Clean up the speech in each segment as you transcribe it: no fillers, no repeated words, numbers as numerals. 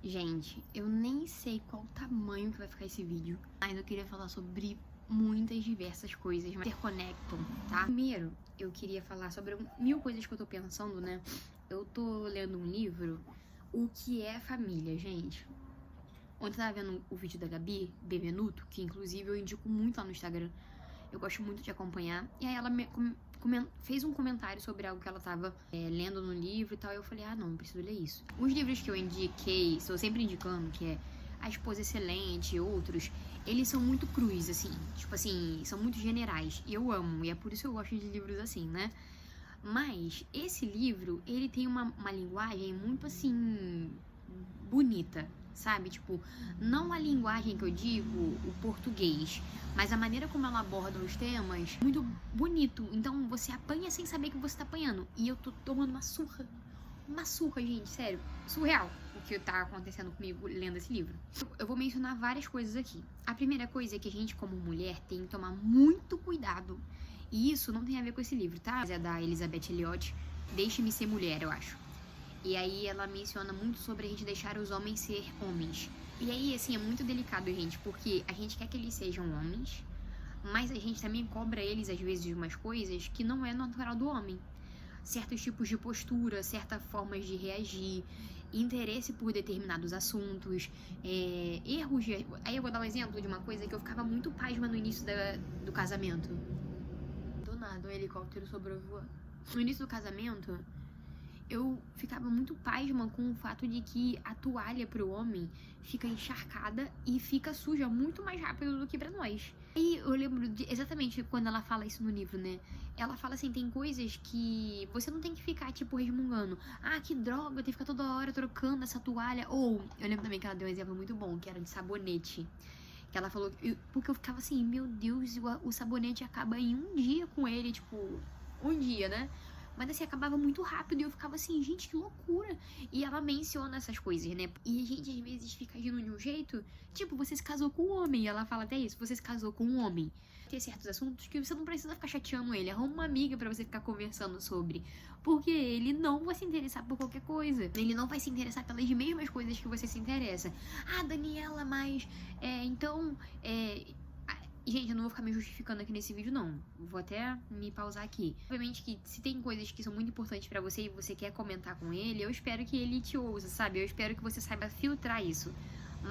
Gente, eu nem sei qual o tamanho que vai ficar esse vídeo, mas eu queria falar sobre muitas diversas coisas que interconectam, tá? Primeiro, eu queria falar sobre 1000 coisas que eu tô pensando, né? Eu tô lendo um livro, O que é Família, gente. Ontem eu tava vendo o vídeo da Gabi Benvenuto, que inclusive eu indico muito lá no Instagram. Eu gosto muito de acompanhar. E aí ela fez um comentário sobre algo que ela tava lendo no livro e tal. E eu falei, não preciso ler isso. Os livros que eu indiquei, estou sempre indicando, que é A Esposa Excelente e outros, eles são muito crus, assim. Tipo assim, são muito generais. E eu amo, e é por isso que eu gosto de livros assim, né? Mas esse livro, ele tem uma linguagem muito, assim, bonita, sabe? Tipo, não a linguagem que eu digo, o português, mas a maneira como ela aborda os temas, muito bonito. Então você apanha sem saber que você tá apanhando. E eu tô tomando uma surra, gente, sério, surreal o que tá acontecendo comigo lendo esse livro. Eu vou mencionar várias coisas aqui. A primeira coisa é que a gente, como mulher, tem que tomar muito cuidado. E isso não tem a ver com esse livro, tá? É da Elizabeth Elliot, Deixe-me Ser Mulher, eu acho. E aí ela menciona muito sobre a gente deixar os homens ser homens. E aí, assim, é muito delicado, gente, porque a gente quer que eles sejam homens, mas a gente também cobra eles, às vezes, de umas coisas que não é natural do homem. Certos tipos de postura, certas formas de reagir, interesse por determinados assuntos, erros de... Aí eu vou dar um exemplo de uma coisa que eu ficava muito pasma no início do casamento. Do nada, um helicóptero sobrevoando. No início do casamento, eu ficava muito pasma com o fato de que a toalha pro homem fica encharcada e fica suja muito mais rápido do que pra nós. E eu lembro exatamente quando ela fala isso no livro, né? Ela fala assim, tem coisas que você não tem que ficar, tipo, resmungando. Que droga, eu tenho que ficar toda hora trocando essa toalha. Ou, eu lembro também que ela deu um exemplo muito bom, que era de sabonete. Que ela falou, porque eu ficava assim, meu Deus, o sabonete acaba em um dia com ele, tipo, um dia, né? Mas assim, acabava muito rápido e eu ficava assim, gente, que loucura. E ela menciona essas coisas, né? E a gente às vezes fica agindo de um jeito, tipo, você se casou com um homem. E ela fala até isso, você se casou com um homem. Tem certos assuntos que você não precisa ficar chateando ele. Arruma uma amiga pra você ficar conversando sobre. Porque ele não vai se interessar por qualquer coisa. Ele não vai se interessar pelas mesmas coisas que você se interessa. Daniela, mas... Gente, eu não vou ficar me justificando aqui nesse vídeo, não. Vou até me pausar aqui. Obviamente que se tem coisas que são muito importantes pra você e você quer comentar com ele, eu espero que ele te ouça, sabe? Eu espero que você saiba filtrar isso.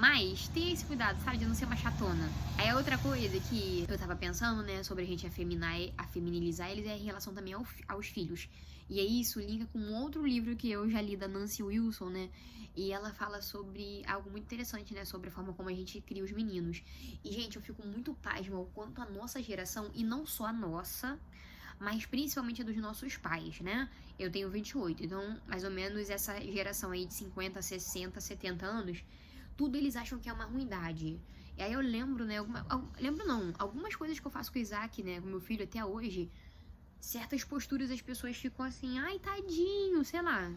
Mas tenha esse cuidado, sabe? De não ser uma chatona. Aí a outra coisa que eu tava pensando, né, sobre a gente afeminilizar eles é em relação também aos filhos. E aí isso liga com um outro livro que eu já li da Nancy Wilson, né? E ela fala sobre algo muito interessante, né? Sobre a forma como a gente cria os meninos. E, gente, eu fico muito pasma o quanto a nossa geração, e não só a nossa, mas principalmente a dos nossos pais, né? Eu tenho 28, então mais ou menos essa geração aí de 50, 60, 70 anos, tudo eles acham que é uma ruindade. E aí eu lembro, né? Algumas coisas que eu faço com o Isaac, né? Com meu filho até hoje, certas posturas as pessoas ficam assim, ai, tadinho, sei lá,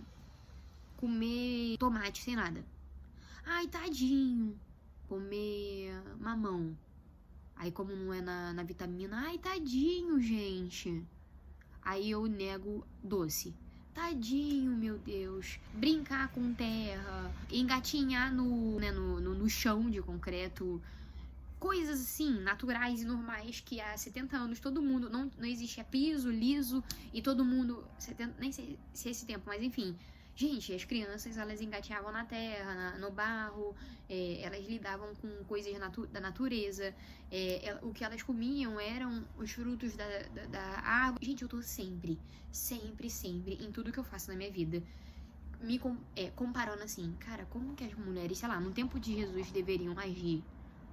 comer tomate sem nada. Ai, tadinho, comer mamão. Aí como não é na vitamina, ai, tadinho, gente. Aí eu nego doce. Tadinho, meu Deus. Brincar com terra, engatinhar no chão de concreto. Coisas assim, naturais e normais que há 70 anos todo mundo, não existe, piso, liso, e todo mundo, 70, nem sei se é esse tempo, mas enfim. Gente, as crianças, elas engatinhavam na terra, no barro, elas lidavam com coisas da natureza, o que elas comiam eram os frutos da árvore. Gente, eu tô sempre, em tudo que eu faço na minha vida, comparando assim, cara, como que as mulheres, sei lá, no tempo de Jesus deveriam agir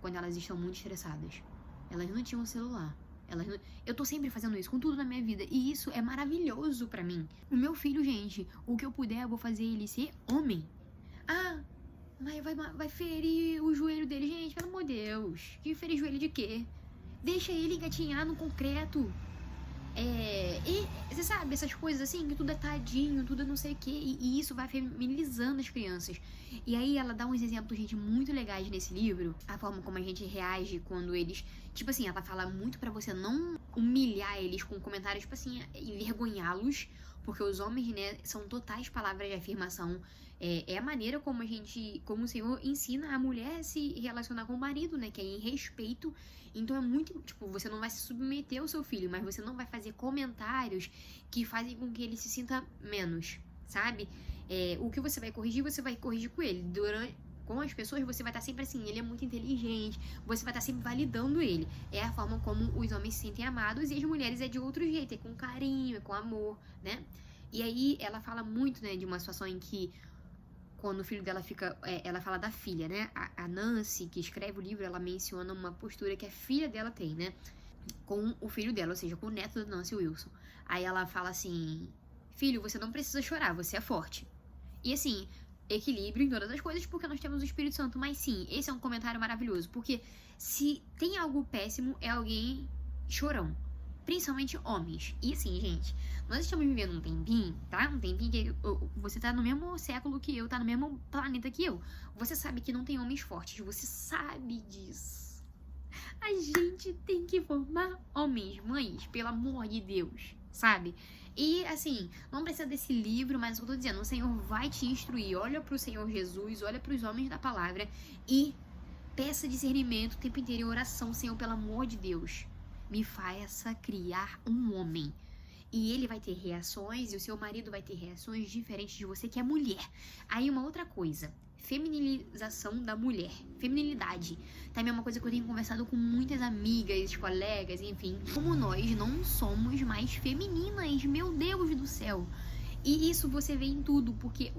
quando elas estão muito estressadas. Elas não tinham celular. Eu tô sempre fazendo isso com tudo na minha vida. E isso é maravilhoso pra mim. O meu filho, gente, o que eu puder, eu vou fazer ele ser homem. Mas vai ferir o joelho dele. Gente, pelo amor de Deus. Que ferir joelho de quê? Deixa ele engatinhar no concreto. E você sabe, essas coisas assim, que tudo é tadinho, tudo é não sei o que, e isso vai feminilizando as crianças. E aí ela dá uns exemplos, gente, muito legais nesse livro, a forma como a gente reage quando eles, tipo assim, ela fala muito pra você não humilhar eles com comentários, tipo assim, envergonhá-los, Porque os homens, né, são totais palavras de afirmação. É a maneira como o Senhor ensina a mulher a se relacionar com o marido, né? Que é em respeito. Então é muito, tipo, você não vai se submeter ao seu filho, mas você não vai fazer comentários que fazem com que ele se sinta menos, sabe? O que você vai corrigir com ele. Com as pessoas, você vai estar sempre assim, ele é muito inteligente, você vai estar sempre validando ele. É a forma como os homens se sentem amados, e as mulheres é de outro jeito, é com carinho, é com amor, né? E aí ela fala muito, né, de uma situação em que quando o filho dela fica... ela fala da filha, né? A Nancy, que escreve o livro, ela menciona uma postura que a filha dela tem, né? Com o filho dela, ou seja, com o neto da Nancy Wilson. Aí ela fala assim: filho, você não precisa chorar, você é forte. E assim, equilíbrio em todas as coisas, porque nós temos o Espírito Santo. Mas sim, esse é um comentário maravilhoso, porque se tem algo péssimo, é alguém chorão. Principalmente homens. E assim, gente, nós estamos vivendo um tempinho, tá? Um tempinho que você tá no mesmo século que eu, tá no mesmo planeta que eu. Você sabe que não tem homens fortes, você sabe disso. A gente tem que formar homens, mães, pelo amor de Deus, sabe? E assim, não precisa desse livro, mas eu tô dizendo, o Senhor vai te instruir. Olha pro Senhor Jesus, olha pros homens da palavra e peça discernimento o tempo inteiro em oração. Senhor, pelo amor de Deus, me faça criar um homem. E ele vai ter reações, e o seu marido vai ter reações diferentes de você, que é mulher. Aí uma outra coisa, feminilização da mulher, feminilidade. Também é uma coisa que eu tenho conversado com muitas amigas, colegas, enfim. Como nós não somos mais femininas, meu Deus do céu. E isso você vê em tudo, porque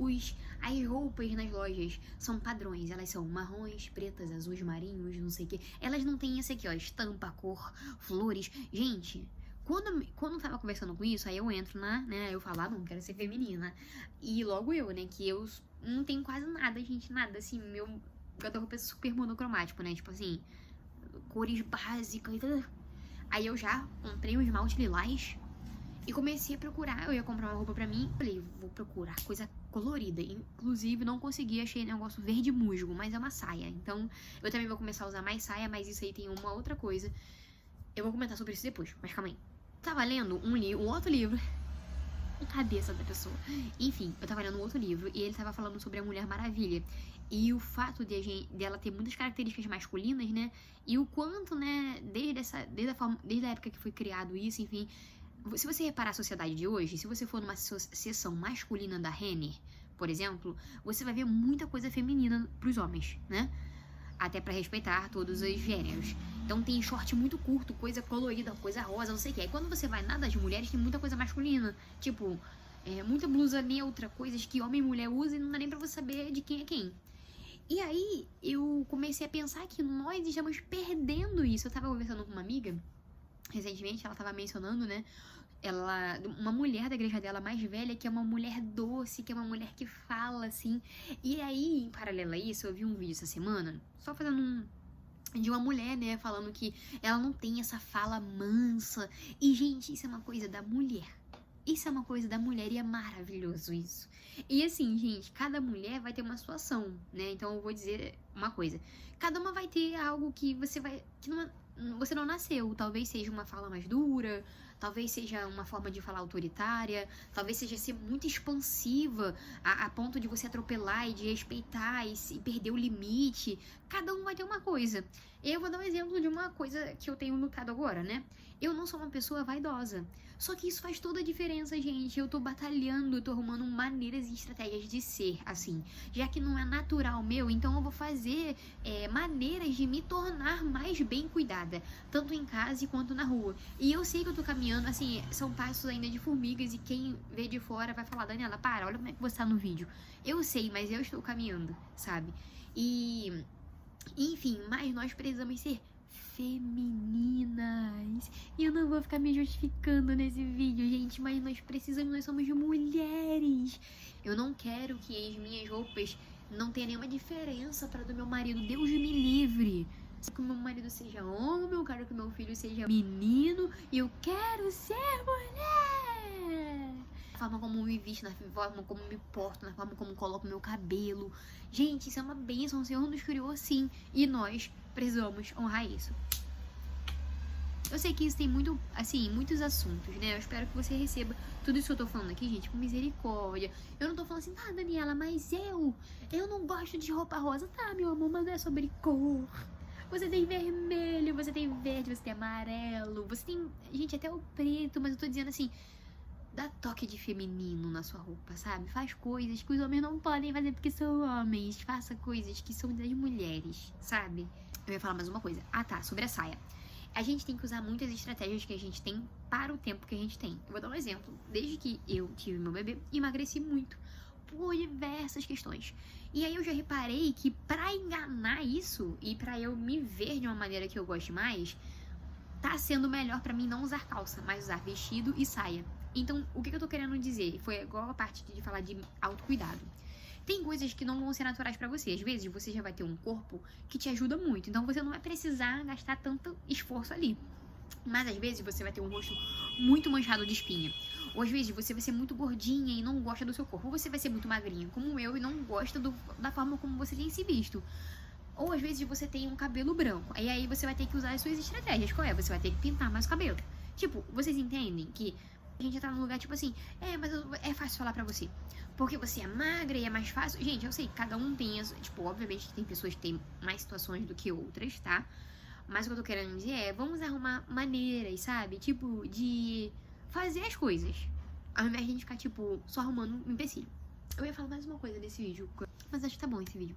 as roupas nas lojas são padrões. Elas são marrons, pretas, azuis marinhos, não sei o que. Elas não têm esse aqui, ó, estampa, cor, flores. Gente, quando eu tava conversando com isso, aí eu entro né, eu falo, não, quero ser feminina. E logo eu, né, que eu não tenho quase nada, gente, nada, assim, meu guarda-roupa é super monocromático, né, tipo assim, cores básicas e tudo. Aí eu já comprei um esmalte lilás e comecei a procurar. Eu ia comprar uma roupa pra mim, falei, vou procurar coisa colorida. Inclusive, não consegui, achei negócio verde musgo, mas é uma saia. Então, eu também vou começar a usar mais saia, mas isso aí tem uma outra coisa. Eu vou comentar sobre isso depois, mas calma aí. Tava lendo um outro livro. Cabeça da pessoa. Enfim, eu tava lendo um outro livro e ele tava falando sobre a Mulher Maravilha. E o fato dela ter muitas características masculinas, né? E o quanto, né, desde a época que foi criado isso, enfim. Se você reparar a sociedade de hoje, se você for numa seção masculina da Renner, por exemplo, você vai ver muita coisa feminina pros homens, né? Até pra respeitar todos os gêneros. Então tem short muito curto, coisa colorida, coisa rosa, não sei o que. Aí quando você vai na das mulheres, tem muita coisa masculina. Tipo, muita blusa neutra, coisas que homem e mulher usam e não dá nem pra você saber de quem é quem. E aí eu comecei a pensar que nós estamos perdendo isso. Eu tava conversando com uma amiga recentemente, ela tava mencionando, né? Uma mulher da igreja dela mais velha, que é uma mulher doce, que é uma mulher que fala assim. E aí, em paralelo a isso, eu vi um vídeo essa semana, só fazendo de uma mulher, né, falando que ela não tem essa fala mansa. E, gente, isso é uma coisa da mulher. Isso é uma coisa da mulher e é maravilhoso isso. E assim, gente, cada mulher vai ter uma situação, né? Então eu vou dizer uma coisa. Cada uma vai ter algo que você não nasceu. Talvez seja uma fala mais dura, talvez seja uma forma de falar autoritária, talvez seja ser muito expansiva a ponto de você atropelar e de respeitar e perder o limite. Cada um vai ter uma coisa. Eu vou dar um exemplo de uma coisa que eu tenho lutado agora, né? Eu não sou uma pessoa vaidosa. Só que isso faz toda a diferença, gente. Eu tô batalhando, eu tô arrumando maneiras e estratégias de ser assim. Já que não é natural meu, então eu vou fazer maneiras de me tornar mais bem cuidada. Tanto em casa quanto na rua. E eu sei que eu tô caminhando, assim, são passos ainda de formigas. E quem vê de fora vai falar, Daniela, para, olha como é que você tá no vídeo. Eu sei, mas eu estou caminhando, sabe? E, enfim, mas nós precisamos ser femininas. E eu não vou ficar me justificando nesse vídeo, gente, mas nós somos mulheres. Eu não quero que as minhas roupas não tenham nenhuma diferença para do meu marido. Deus me livre. Que o meu marido seja homem, eu quero que o meu filho seja menino e eu quero ser mulher. Na forma como me visto, na forma como me porto, na forma como coloco meu cabelo. Gente, isso é uma bênção. O Senhor nos criou assim e nós precisamos honrar isso. Eu sei que isso tem muito, assim, muitos assuntos, né? Eu espero que você receba tudo isso que eu tô falando aqui, gente, com misericórdia. Eu não tô falando assim, tá, Daniela, mas eu não gosto de roupa rosa. Tá, meu amor, mas não é sobre cor. Você tem vermelho, você tem verde, você tem amarelo, você tem, gente, até o preto, mas eu tô dizendo assim, dá toque de feminino na sua roupa, sabe? Faz coisas que os homens não podem fazer porque são homens. Faça coisas que são das mulheres, sabe? Eu ia falar mais uma coisa. Ah, tá, sobre a saia. A gente tem que usar muitas estratégias que a gente tem para o tempo que a gente tem. Eu vou dar um exemplo. Desde que eu tive meu bebê, emagreci muito por diversas questões. E aí eu já reparei que pra enganar isso e pra eu me ver de uma maneira que eu goste mais, tá sendo melhor pra mim não usar calça, mas usar vestido e saia. Então, o que eu tô querendo dizer? Foi igual a parte de falar de autocuidado. Tem coisas que não vão ser naturais pra você. Às vezes, você já vai ter um corpo que te ajuda muito. Então, você não vai precisar gastar tanto esforço ali. Mas, às vezes, você vai ter um rosto muito manchado de espinha. Ou, às vezes, você vai ser muito gordinha e não gosta do seu corpo. Ou você vai ser muito magrinha, como eu, e não gosta da forma como você tem se visto. Ou, às vezes, você tem um cabelo branco. E aí, você vai ter que usar as suas estratégias. Qual é? Você vai ter que pintar mais o cabelo. Tipo, vocês entendem que a gente tá num lugar tipo assim, mas é fácil falar pra você. Porque você é magra e é mais fácil. Gente, eu sei, cada um tem as. Tipo, obviamente que tem pessoas que têm mais situações do que outras, tá? Mas o que eu tô querendo dizer é, vamos arrumar maneiras, sabe? Tipo, de fazer as coisas. Ao invés de a gente ficar, tipo, só arrumando um empecilho. Eu ia falar mais uma coisa nesse vídeo, mas acho que tá bom esse vídeo.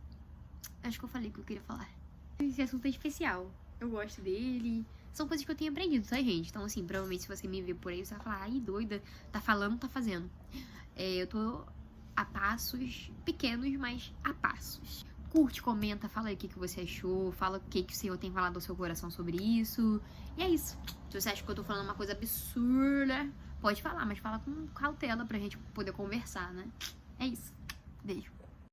Acho que eu falei o que eu queria falar. Esse assunto é especial. Eu gosto dele. São coisas que eu tenho aprendido, tá, gente? Então, assim, provavelmente se você me ver por aí, você vai falar, ai, doida, tá falando, tá fazendo. Eu tô a passos pequenos, mas a passos. Curte, comenta, fala aí o que você achou, fala o que o Senhor tem falado ao seu coração sobre isso. E é isso. Se você acha que eu tô falando uma coisa absurda, pode falar, mas fala com cautela pra gente poder conversar, né? É isso. Beijo.